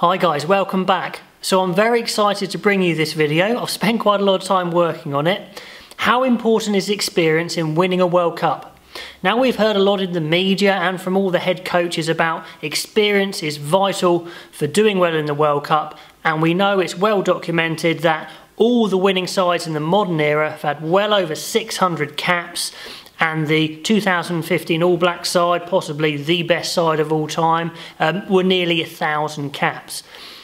Hi guys, welcome back. So I'm very excited to bring you this video. I've spent quite a lot of time working on it. How important is experience in winning a World Cup? Now, we've heard a lot in the media and from all the head coaches about experience is vital for doing well in the World Cup, and we know it's well documented that all the winning sides in the modern era have had well over 600 caps, and the 2015 All Black side, possibly the best side of all time, were nearly 1,000 caps.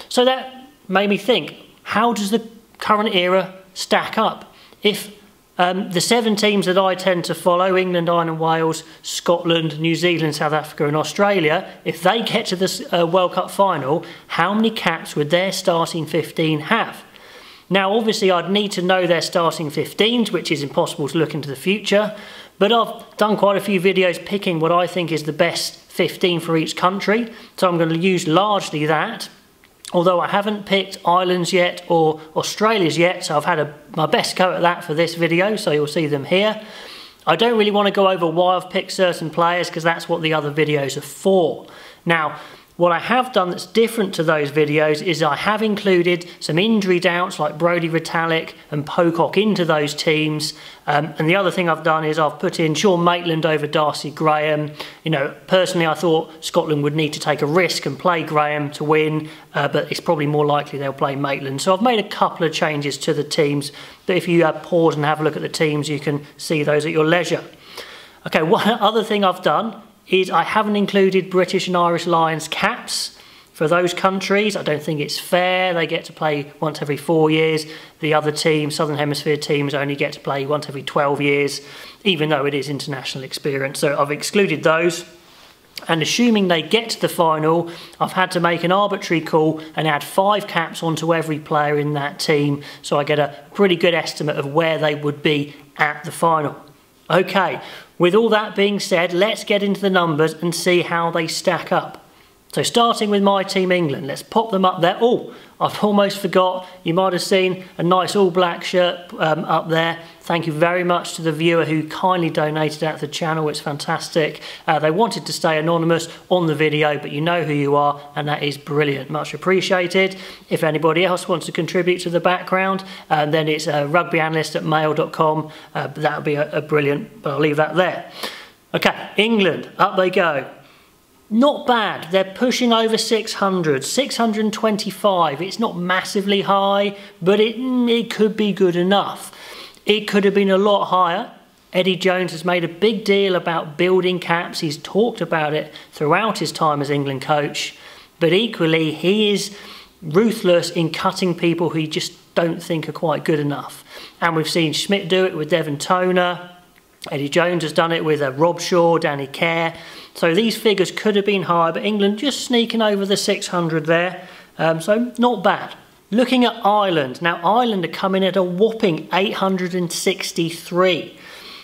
So that made me think, how does the current era stack up? If the 7 teams that I tend to follow, England, Ireland, Wales, Scotland, New Zealand, South Africa and Australia, if they get to this World Cup final, how many caps would their starting 15 have? Now, obviously, I'd need to know their starting 15s, which is impossible to look into the future, but I've done quite a few videos picking what I think is the best 15 for each country, so I'm going to use largely that. Although I haven't picked Ireland's yet or Australia's yet, so I've had my best go at that for this video, so you'll see them here. I don't really want to go over why I've picked certain players, because that's what the other videos are for. Now, what I have done that's different to those videos is I have included some injury doubts like Brodie Retallick and Pocock into those teams. And the other thing I've done is I've put in Sean Maitland over Darcy Graham. You know, personally I thought Scotland would need to take a risk and play Graham to win, but it's probably more likely they'll play Maitland. So I've made a couple of changes to the teams, but if you pause and have a look at the teams, you can see those at your leisure. Okay, one other thing I've done is I haven't included British and Irish Lions caps for those countries. I don't think it's fair. They get to play once every 4 years. The other teams, Southern Hemisphere teams, only get to play once every 12 years, even though it is international experience. So I've excluded those. And assuming they get to the final, I've had to make an arbitrary call and add 5 caps onto every player in that team, so I get a pretty good estimate of where they would be at the final. Okay, with all that being said, let's get into the numbers and see how they stack up. So starting with my team England, let's pop them up there. Oh, I've almost forgot, you might have seen a nice all black shirt up there. Thank you very much to the viewer who kindly donated that to the channel, it's fantastic. They wanted to stay anonymous on the video, but you know who you are, and that is brilliant, much appreciated. If anybody else wants to contribute to the background, then it's rugbyanalyst@mail.com. That would be a brilliant, but I'll leave that there. Okay, England, up they go. Not bad, they're pushing over 600, 625. It's not massively high, but it could be good enough. It could have been a lot higher. Eddie Jones has made a big deal about building caps. He's talked about it throughout his time as England coach, but equally he is ruthless in cutting people who you just don't think are quite good enough. And we've seen Schmidt do it with Devon Toner. Eddie Jones has done it with Rob Shaw, Danny Kerr. So these figures could have been higher, but England just sneaking over the 600 there. So not bad. Looking at Ireland. Now Ireland are coming at a whopping 863.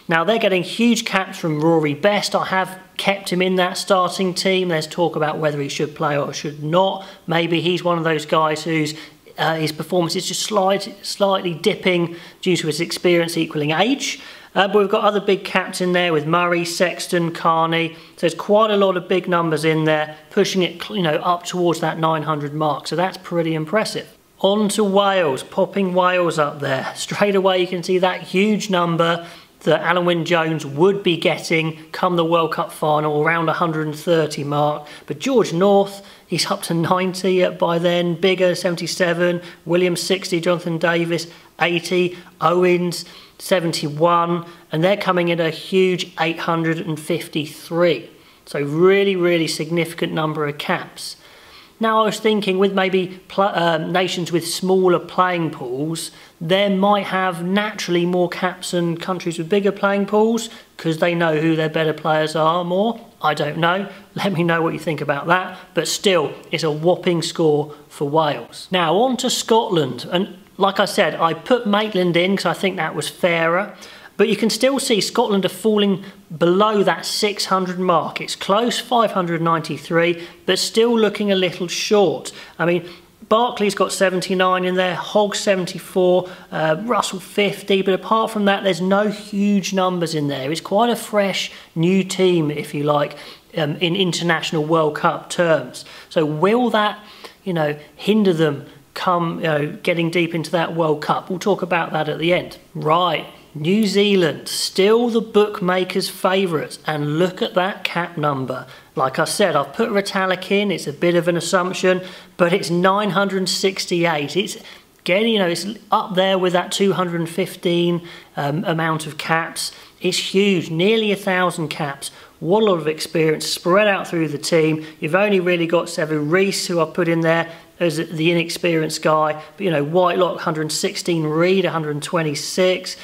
Now they're getting huge caps from Rory Best. I have kept him in that starting team. There's talk about whether he should play or should not. Maybe he's one of those guys whose his performance is just slightly dipping due to his experience equaling age. But we've got other big caps in there with Murray, Sexton, Carney. So there's quite a lot of big numbers in there, pushing it, you know, up towards that 900 mark. So that's pretty impressive. On to Wales, popping Wales up there. Straight away you can see that huge number that Alan Wynne-Jones would be getting come the World Cup final, around 130 mark. But George North, he's up to 90 by then. Bigger, 77. Williams, 60. Jonathan Davis, 80. Owens, 71. And they're coming in a huge 853. So really, really significant number of caps. Now I was thinking with maybe nations with smaller playing pools, they might have naturally more caps than countries with bigger playing pools because they know who their better players are more. I don't know. Let me know what you think about that. But still, it's a whopping score for Wales. Now on to Scotland. And like I said, I put Maitland in because I think that was fairer. But you can still see Scotland are falling below that 600 mark. It's close, 593, but still looking a little short. I mean, Barkley's got 79 in there, Hogg 74, Russell 50, but apart from that, there's no huge numbers in there. It's quite a fresh, new team, if you like, in international World Cup terms. So will that hinder them come getting deep into that World Cup? We'll talk about that at the end. Right, New Zealand, still the bookmakers' favourites, and look at that cap number. Like I said, I've put Retallick in, it's a bit of an assumption, but it's 968. It's getting, it's up there with that 215 amount of caps. It's huge, nearly 1,000 caps. What a lot of experience spread out through the team. You've only really got Sevu Reece, who I've put in there as the inexperienced guy. But, Whitelock, 116, Reed, 126.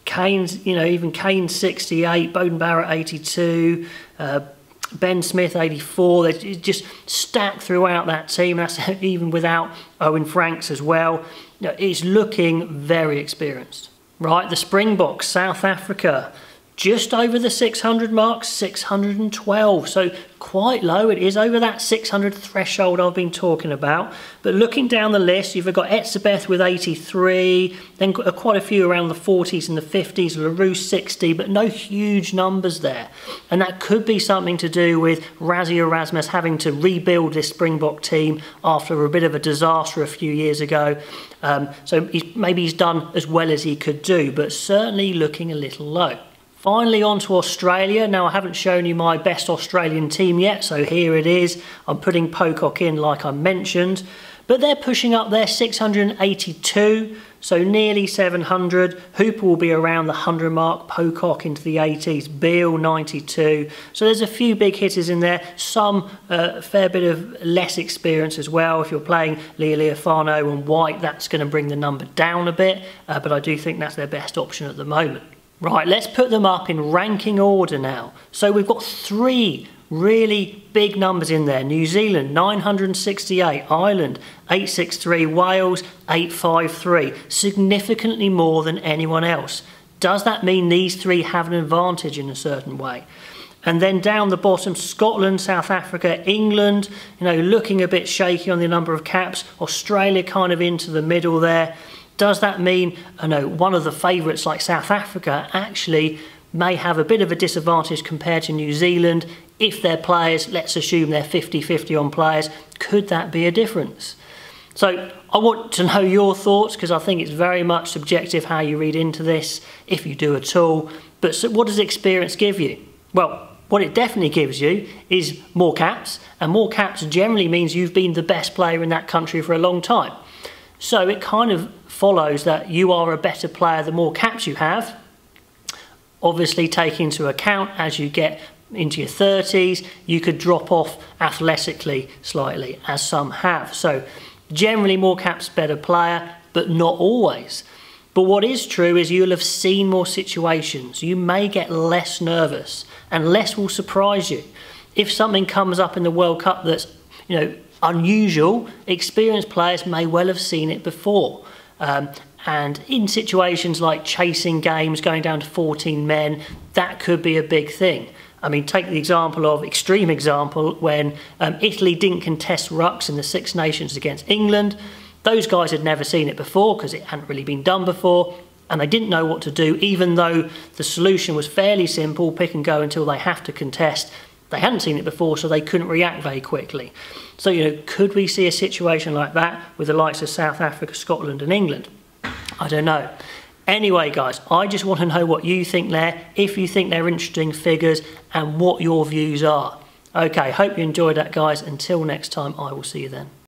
Kane's, even Kane, 68, Bowden Barrett, 82, Ben Smith, 84. They're just stacked throughout that team. That's even without Owen Franks as well. It's looking very experienced. Right, the Springboks, South Africa, just over the 600 mark, 612. So quite low. It is over that 600 threshold I've been talking about. But looking down the list, you've got Etzebeth with 83, then quite a few around the 40s and the 50s, LaRue 60, but no huge numbers there. And that could be something to do with Rassie Erasmus having to rebuild this Springbok team after a bit of a disaster a few years ago. So maybe he's done as well as he could do, but certainly looking a little low. Finally on to Australia. Now I haven't shown you my best Australian team yet, so here it is. I'm putting Pocock in like I mentioned, but they're pushing up there, 682, so nearly 700. Hooper will be around the 100 mark, Pocock into the 80s, Beale 92. So there's a few big hitters in there, some fair bit of less experience as well. If you're playing Lealiifano and White, that's going to bring the number down a bit, but I do think that's their best option at the moment. Right, let's put them up in ranking order now. So we've got 3 really big numbers in there. New Zealand, 968. Ireland, 863. Wales, 853. Significantly more than anyone else. Does that mean these 3 have an advantage in a certain way? And then down the bottom, Scotland, South Africa, England, looking a bit shaky on the number of caps. Australia kind of into the middle there. Does that mean, one of the favourites like South Africa actually may have a bit of a disadvantage compared to New Zealand? If their players, let's assume they're 50-50 on players, could that be a difference? So I want to know your thoughts, because I think it's very much subjective how you read into this, if you do at all. But so what does experience give you? Well, what it definitely gives you is more caps, and more caps generally means you've been the best player in that country for a long time. So it kind of follows that you are a better player the more caps you have. Obviously, take into account as you get into your 30s, you could drop off athletically slightly, as some have. So generally more caps, better player, but not always. But what is true is you'll have seen more situations. You may get less nervous, and less will surprise you. If something comes up in the World Cup that's, unusual, experienced players may well have seen it before. And in situations like chasing games, going down to 14 men, that could be a big thing. I mean, take the extreme example, when Italy didn't contest rucks in the Six Nations against England. Those guys had never seen it before because it hadn't really been done before, and they didn't know what to do, even though the solution was fairly simple, pick and go until they have to contest. They hadn't seen it before, so they couldn't react very quickly. So, could we see a situation like that with the likes of South Africa, Scotland and England? I don't know. Anyway, guys, I just want to know what you think there, if you think they're interesting figures, and what your views are. Okay, hope you enjoyed that, guys. Until next time, I will see you then.